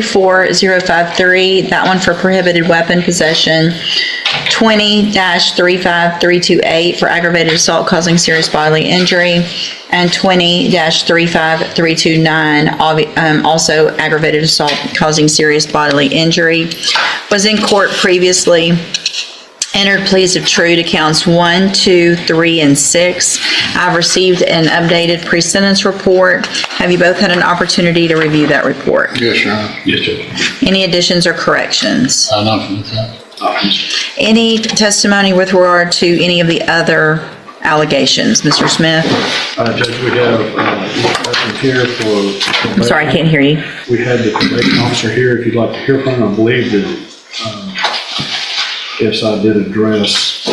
24053, that one for prohibited weapon possession. 20-35328 for aggravated assault causing serious bodily injury, and 20-35329, also aggravated assault causing serious bodily injury. Was in court previously, entered pleas of true to counts 1, 2, 3, and 6. I've received an updated pre-sentence report. Have you both had an opportunity to review that report? Yes, Your Honor. Yes, Judge. Any additions or corrections? Nothing with that. Any testimony with regard to any of the other allegations? Mr. Smith? Judge, we have each person here for... I'm sorry, I can't hear you. We had the probation officer here, if you'd like to hear from him. I believe that, yes, I did address...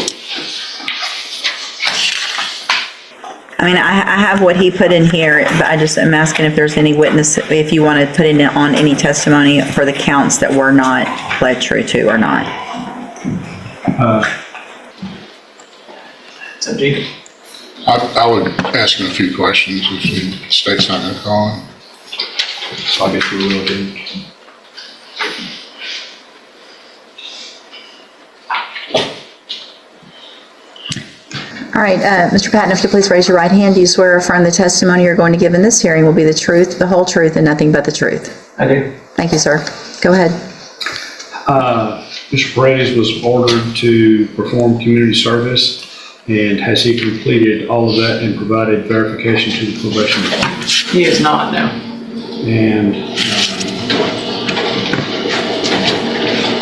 I mean, I have what he put in here, but I just am asking if there's any witness, if you want to put in on any testimony for the counts that were not pled true to or not. So, Jacob. I would ask him a few questions if the state's not going to call him. So I guess we will do. All right, Mr. Patton, if you please raise your right hand. Do you swear or affirm the testimony you're going to give in this hearing will be the truth, the whole truth, and nothing but the truth? I do. Thank you, sir. Go ahead. Mr. Paredes was ordered to perform community service, and has he completed all of that and provided verification to the probation department? He is not, no. And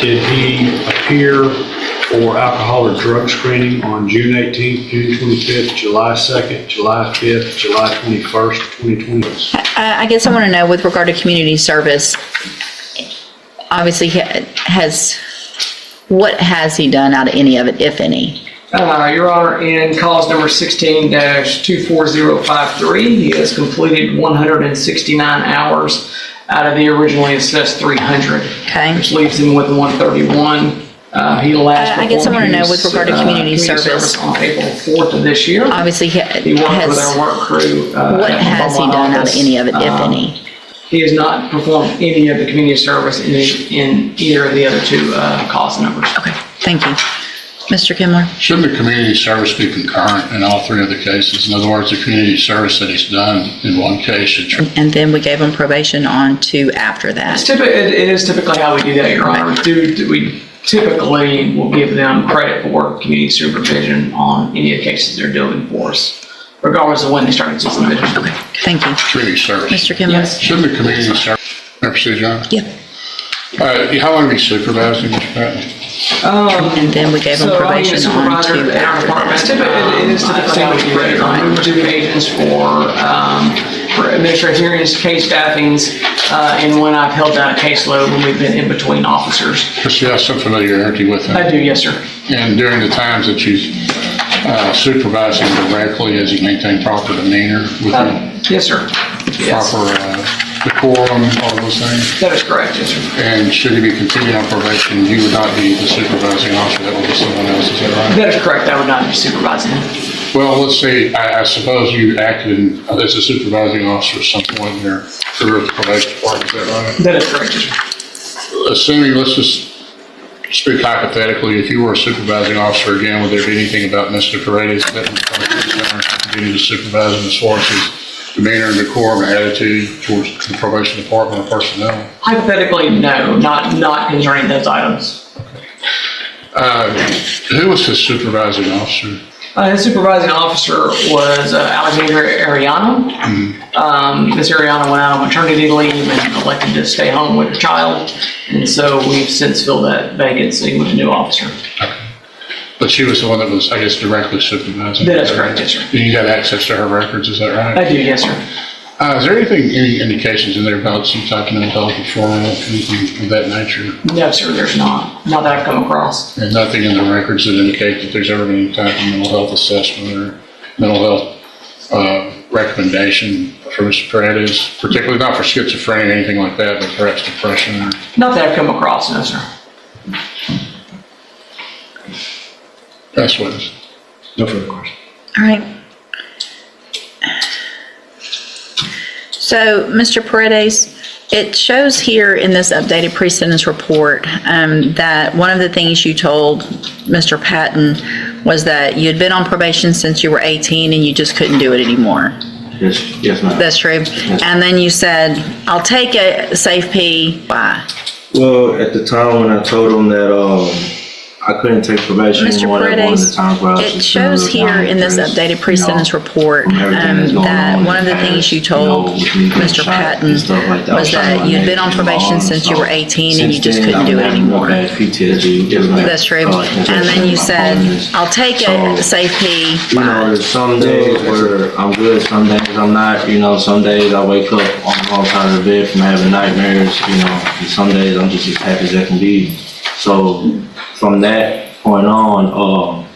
did he appear for alcohol or drug screening on June 18th, June 25th, July 2nd, July 5th, July 21st, 2020? I guess I want to know with regard to community service, obviously what has he done out of any of it, if any? Your Honor, in cause number 16-24053, he has completed 169 hours out of the originally assessed 300, Okay. which leaves him with 131. He last I guess I want to know with regard to community service on April 4th of this year. Obviously, He worked with our work crew. what has he done out of any of it, if any? He has not performed any of the community service in either of the other two cost numbers. Okay, thank you. Mr. Kimler? Shouldn't the community service be concurrent in all three of the cases? In other words, the community service that he's done in one case should... And then we gave him probation on two after that. It is typically how we do that, Your Honor. We typically will give them credit for community supervision on any of the cases they're doing for us, regardless of when they started supervision. Okay, thank you. Community service. Mr. Kimler? Yes. Shouldn't the community service... May I proceed, John? Yeah. How long have you supervised him, Mr. Patton? And then we gave him probation on two in our after department. that. It is typically how we do it. On numerous occasions for administrative hearings, case staffings, and when I've held down a caseload when we've been in between officers. Because you have some familiarity with him. I do, yes, sir. And during the times that you supervised him directly, has he maintained proper demeanor with him? Yes, sir. Yes. Proper decorum, all those things? That is correct, yes, sir. And should he be continuing on probation, you would not be the supervising officer, that would be someone else, is that right? That is correct. I would not be supervising him. Well, let's say, I suppose you acted as a supervising officer at some point in your career at the probation department, is that right? That is correct, yes, sir. Assuming, let's just speak hypothetically, if you were a supervising officer again, would there be anything about Mr. Paredes that would continue to supervise him as far as his demeanor and decorum and attitude towards the probation department or personnel? Hypothetically, no, not concerning those items. Who was his supervising officer? His supervising officer was Alexandra Ariano. Ms. Ariano went out on maternity leave and elected to stay home with her child, and so we've since filled that vacancy with a new officer. Okay. But she was the one that was, I guess, directly supervising. That is correct, yes, sir. You got access to her records, is that right? I do, yes, sir. Is there any indications in there about some type of mental health referral, anything of that nature? No, sir, there's not that I've come across. And nothing in the records that indicate that there's ever been any type of mental health assessment or mental health recommendation for Mr. Paredes, particularly not for schizophrenia or anything like that, but perhaps depression or... Not that I've come across, no, sir. That's what it is. No further questions. All right. So, Mr. Paredes, It shows here in this updated pre-sentence report that one of the things you told Mr. Patton was that you had been on probation since you were 18 and you just couldn't do it anymore. Yes, ma'am. That's true. And then you said, I'll take a safe P. Why? Well, at the time when I told him that I couldn't take probation Mr. anymore, that one of the Paredes, times where I was it just shows spending a here little in this time with updated Chris, pre-sentence report from everything that's going that on one of the in the things past, you told with me being Mr. shot Patton and stuff like that. I was trying to that you had been on manage my probation arms, since you so were 18 and since you just then, couldn't I've do it been having anymore. bad PTSD. That's true. And then you said, I'll take a safe P. You know, there's some days where I'm good, some days I'm not. You know, some days I wake up on the wrong side of the bed from having nightmares. You know, and some days I'm just as happy as I can be. So from that point on,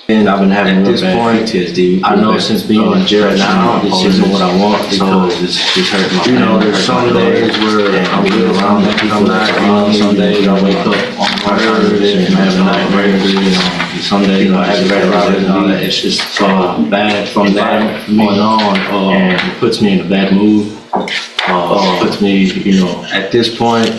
and I've been having real bad PTSD. I know since being in jail now, this isn't what I want because it's hurting my family. You know, there's some days where I'm good around that people, I'm not. You know, some days I wake up on the wrong side of the bed and having nightmares. You know, some days I have bad ride and all that. It's just bad from that point on. It puts me in a bad mood. Puts me, you know, at this point,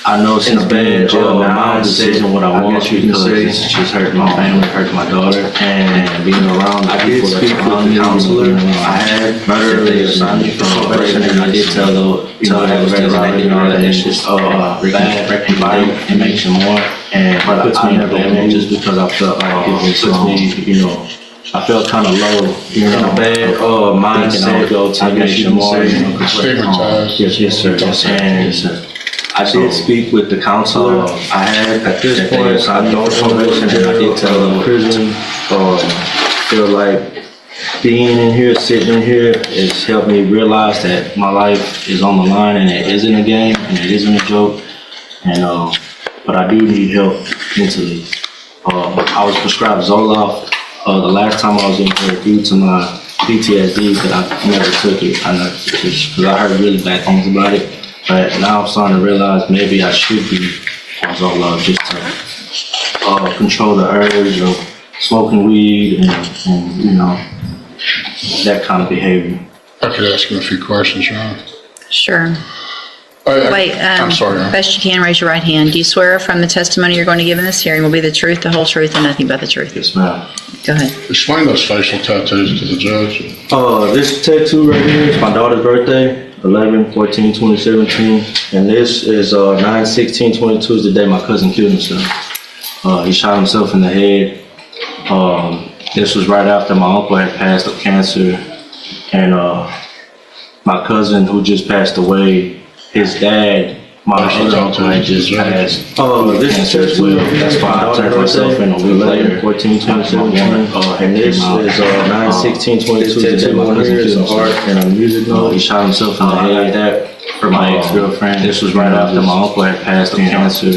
I know since being in jail now, this isn't what I want because it's just hurting my family, hurting my daughter, and being around the people that's around me. Counselor I had earlier assigned me for probation, and I did tell that veteran and all that it's just bad environment. It makes you more, and it puts me in a bad mood just because I felt like it puts me, you know. I felt kind of low, you know, in a bad mindset. I guess you can say Stigmatized. Yes, sir. Yes, sir. I did speak with the counselor I had at this point. I know probation, and I did tell them prison. Feel like being in here, sitting in here, has helped me realize that my life is on the line, and it isn't a game, and it isn't a joke. And but I do need help mentally. I was prescribed Zoloft. The last time I was in here, due to my PTSD, that I never took it. Because I heard really bad things about it. But now I'm starting to realize maybe I should be on Zoloft just to control the urge of smoking weed and you know, that kind of behavior. I could ask him a few questions, Ron. Sure. Wait, I'm sorry, Ron. best you can, raise your right hand. Do you swear from the testimony you're going to give in this hearing will be the truth, the whole truth, and nothing but the truth? Yes, ma'am. Go ahead. Explain those facial tattoos to the judge. This tattoo right here is my daughter's birthday, 11/14/2017, and this is 9/16/22 is the day my cousin killed himself. He shot himself in the head. This was right after my uncle had passed of cancer, and my cousin who just passed away, his dad, my other uncle had just passed. This is tattoo. That's why I turned myself in a week later. 14/2017. And this is 9/16/22. The day my cousin killed himself. And a music note. He shot himself in the head. That for my ex-girlfriend. This was right after my uncle had passed of cancer.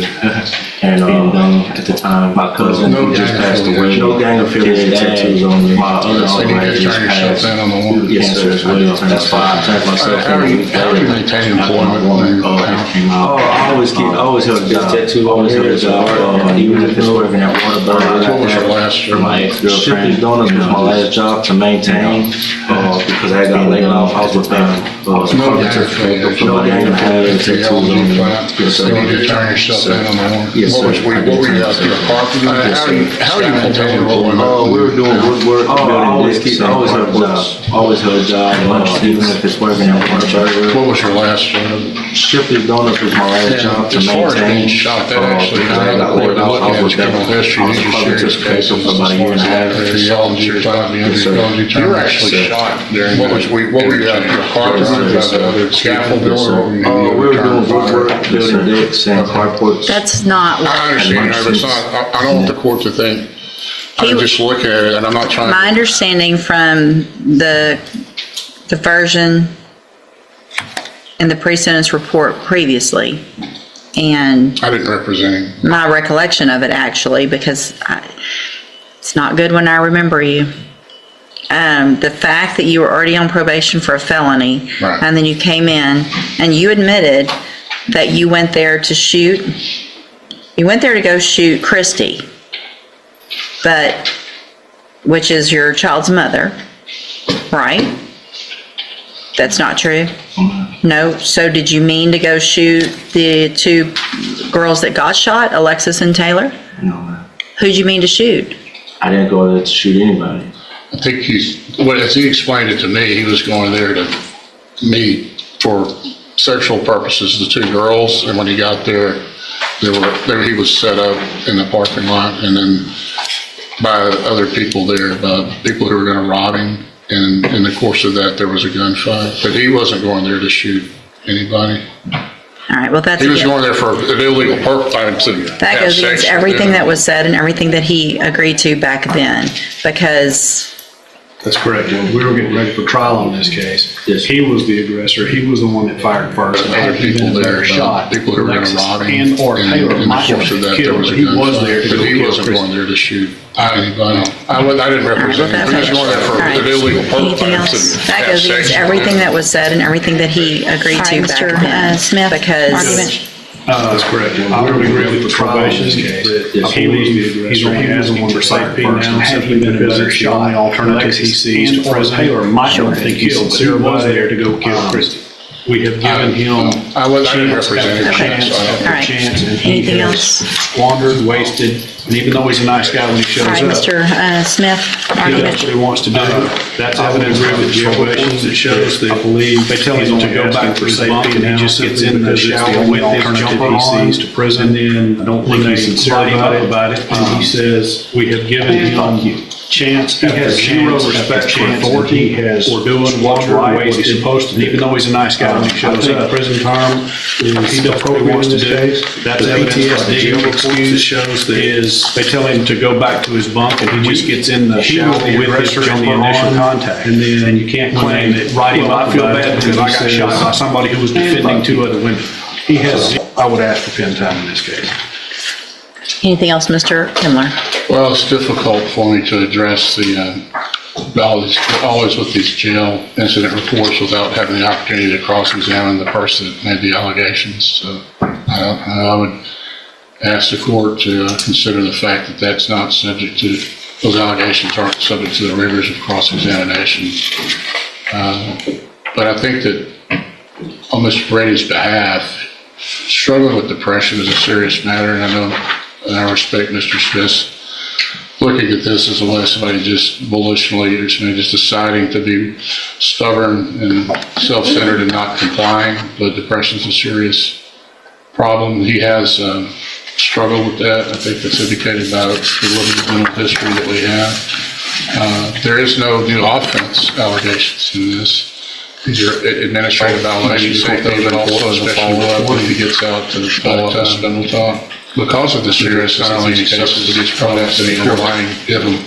And being done at the time, my cousin who just passed away. No gang affiliated tattoos on me. My other uncle had just passed of cancer as well. That's why I turned myself in How a do week you later. maintain employment when you Came out. I always held a job. Always held a job. Even if it's working at Whataburger. What was your last For my ex-girlfriend. Shipley's Donuts was my last job to maintain. Because I got laid off. I was with them. No gang affiliation. Yes, sir. You did turn yourself in on the one? Yes, What sir. were you out there, carpenter? How are you maintaining employment? We were doing woodwork, building decks, and always held a job. Always held a job, even if it's working at Whataburger. What was your last job? Shipley's Donuts was my last job to As far as being maintain. shot, that actually, I got laid off. I was with them. criminal history, I was these are public serious participation cases for about a year and a half. theology, Yes, sir. you were actually shot during. What were you out there, carpenter, Yes, sir. other scaffold Yes, builder? sir. Or were you We were doing doing fire? woodwork, building decks and carports. That's not what, I understand, that, but it's not, I don't want the court to think, I just look at it, and I'm not trying my to. understanding from the version in the pre-sentence report previously, and I didn't represent him. my recollection of it actually, because it's not good when I remember you. The fact that you were already on probation for a felony, Right. and then you came in and you admitted that you went there to shoot, you went there to go shoot Christy, but, which is your child's mother, right? That's not true? No? So did you mean to go shoot the two girls that got shot, Alexis and Taylor? No, ma'am. Who'd you mean to shoot? I didn't go there to shoot anybody. I think as he explained it to me, he was going there to meet for sexual purposes, the two girls, and when he got there, he was set up in the parking lot, and then by other people there, by people who were gonna rob him, and in the course of that, there was a gunfight, but he wasn't going there to shoot anybody. All right, well, that's. He was going there for an illegal purpose, That goes against everything that was said and everything that he agreed to back then, because, That's correct, Judge. We were getting ready for trial on this case. Yes. He was the aggressor. He was the one that fired first. Other people there, shot. people who were gonna Alexis rob him, and or and Taylor in the might have course of that, killed, there was a but he was there gunfight, to but he kill wasn't Christy. going there to shoot anybody. I didn't represent him, he was going there for All right. an illegal purpose. Anything else? That goes against everything that was said and everything that he agreed to back then. Smith, because. That's correct. I would agree with the probation case. Yes. He was the aggressor. He was the one that fired first. And had he been a better shot, the alternative he sees to prison, Taylor might have been killed, but he was there to go kill Christie. We have given him I didn't represent him. chance so I don't- after All right. chance, and he Anything has else? squandered, wasted, and even though he's a nice guy when he shows All up. right, Mr. Smith, He does argument. what he wants to do. That's evidence of the jailbait that shows that they tell him to go back for safety, and he just gets in the shower with his jumper on to prison. And I don't think he's sincere about it. And he says, we have given him chance after chance after chance. He has for doing what's right, what he's supposed to do. Even though he's a nice guy when he shows up. Prison term is he does what he wants to do. That's evidence of the jail excuse shows that they tell him to go back to his bunk, and he just gets in the shower with his jumper on. And then you can't claim that, well, I feel bad because I got shot by somebody who was defending two other women. He has, I would ask for 10 time in this case. Anything else, Mr. Himmler? Well, it's difficult for me to address always with these jail incident reports without having the opportunity to cross-examine the person that made the allegations. So I would ask the court to consider the fact that that's not subject to, those allegations aren't subject to the rigors of cross-examination. But I think that on Mr. Brady's behalf, struggling with depression is a serious matter, and I know, and I respect Mr. Smith's looking at this as a way of somebody just volitionally, or somebody just deciding to be stubborn and self-centered and not complying, but depression's a serious problem. He has struggled with that. I think that's indicated by the limited mental history that we have. There is no new offense allegations in this. These are administrative allegations, but also as a follow-up when he gets out to follow-up and spindle talk. Because of the seriousness of these cases, these products that underlying give them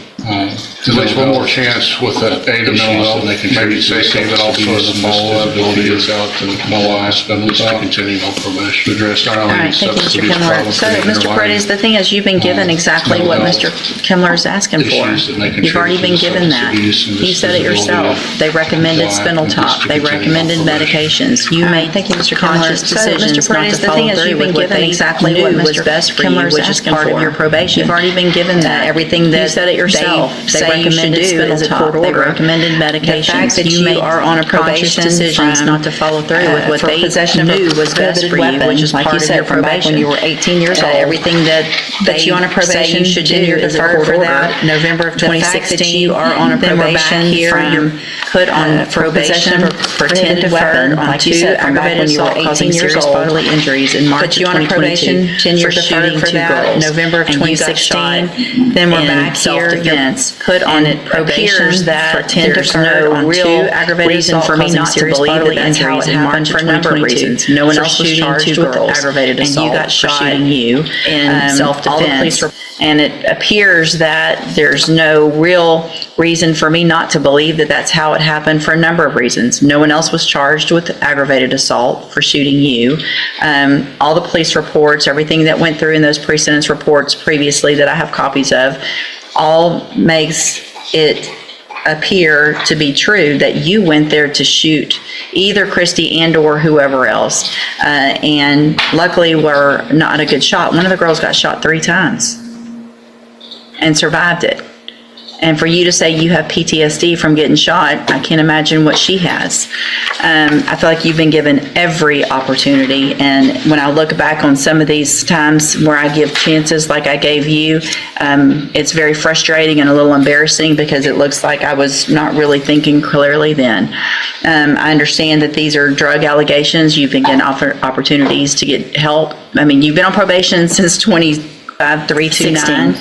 at least one more chance with the aid of mental health, and they can maybe say something, but also as a follow-up when he gets out to follow up and spindle talk, continuing on probation, address not All only right, the thank you, substance Mr. abuse Kimmler. problems, So, but the Mr. Paredes, the thing is, you've been given exactly what Mr. Kimmler is asking for. issues that may You've already been contribute to given substance that. abuse and You said it yourself. They recommended Spindletop. They recommended medications. You made conscious decisions not to follow through with what they exactly what was best for you, which is part of your probation. You've already been given that. Everything that you said it yourself. They recommended Spindletop. They recommended medications. The fact that you are on a probation decisions not to follow through with what they knew was best for you, which is part of your probation. When you were 18 years old, everything that you on a probation should do is deferred for that. November of 2016, you are on a probation here. You're put on probation for intended weapon, like you said, aggravated assault causing serious bodily injuries in March of 2022. 10 years deferred for that. November of 2016. Then we're back here. You're put on probation for there's no real reason for me not to believe that that's how it happened for a number of reasons. No one else was charged with aggravated assault, and you got shot shooting you in self-defense. And it appears that there's no real reason for me not to believe that that's how it happened for a number of reasons. No one else was charged with aggravated assault for shooting you. All the police reports, everything that went through in those pre-sentence reports previously that I have copies of, all makes it appear to be true that you went there to shoot either Christy and or whoever else. And luckily were not a good shot. One of the girls got shot 3 times and survived it. And for you to say you have PTSD from getting shot, I can't imagine what she has. I feel like you've been given every opportunity, and when I look back on some of these times where I give chances like I gave you, it's very frustrating and a little embarrassing because it looks like I was not really thinking clearly then. I understand that these are drug allegations. You've been given opportunities to get help. I mean, you've been on probation since 329.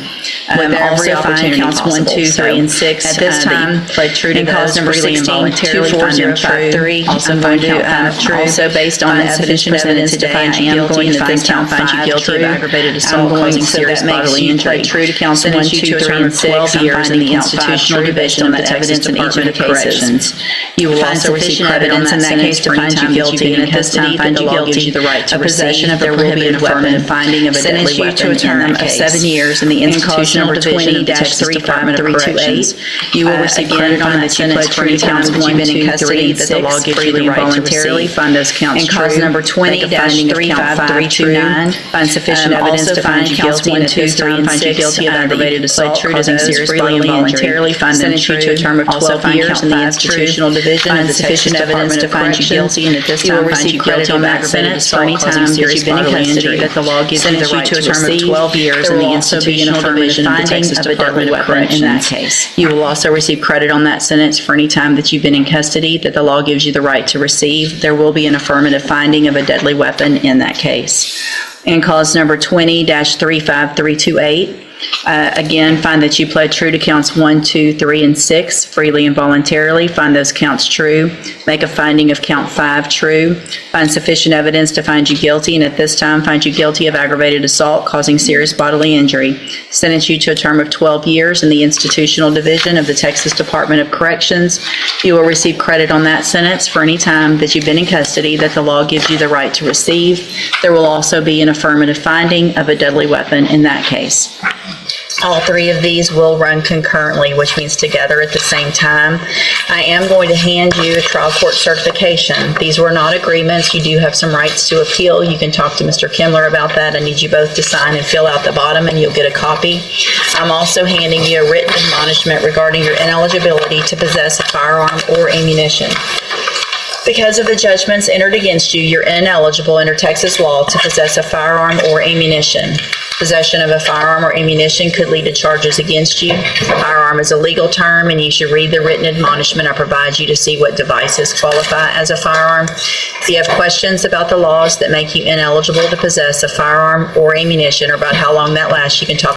With every opportunity counts possible. 1, 2, 3, and 6. At this time, played true to cause number 16, 24053. Also found you true. Also based on the evidence presented today, I am going to find count 5 guilty of aggravated assault causing serious bodily injury. True to counts 1, 2, 3, and 6. Years in the institutional division of the evidence in each of the cases. You will also receive evidence in that case to find you guilty, and at this time, find you guilty gives you the right to possession of a prohibited weapon, finding of a deadly weapon in that case. Of 7 years in the institutional division of the Texas Department of Corrections. You will receive credit on that sentence for any counts 1, 2, 3, that the law gives you the right to receive. Find those counts true. And cause number 20-35329. Find sufficient evidence to find you guilty, and at this time find you guilty of aggravated assault causing serious bodily injury. Find them true. To a term of 12 years in the institutional division of the Texas Department of Corrections. And at this time find you guilty of aggravated assault causing serious bodily injury. That the law gives you the right to receive. 12 years in the institutional division of the Texas Department of Corrections. In that case, you will also receive credit on that sentence for any time that you've been in custody that the law gives you the right to receive. There will be an affirmative finding of a deadly weapon in that case. And cause number 20-35328. Again, find that you pled true to counts 1, 2, 3, and 6 freely and voluntarily. Find those counts true. Make a finding of count 5 true. Find sufficient evidence to find you guilty, and at this time find you guilty of aggravated assault causing serious bodily injury. Sentence you to a term of 12 years in the institutional division of the Texas Department of Corrections. You will receive credit on that sentence for any time that you've been in custody that the law gives you the right to receive. There will also be an affirmative finding of a deadly weapon in that case. All 3 of these will run concurrently, which means together at the same time. I am going to hand you a trial court certification. These were not agreements. You do have some rights to appeal. You can talk to Mr. Kimler about that. I need you both to sign and fill out the bottom, and you'll get a copy. I'm also handing you a written admonishment regarding your ineligibility to possess a firearm or ammunition. Because of the judgments entered against you, you're ineligible under Texas law to possess a firearm or ammunition. Possession of a firearm or ammunition could lead to charges against you. Firearm is a legal term, and you should read the written admonishment I provide you to see what devices qualify as a firearm. If you have questions about the laws that make you ineligible to possess a firearm or ammunition, or about how long that lasts, you can talk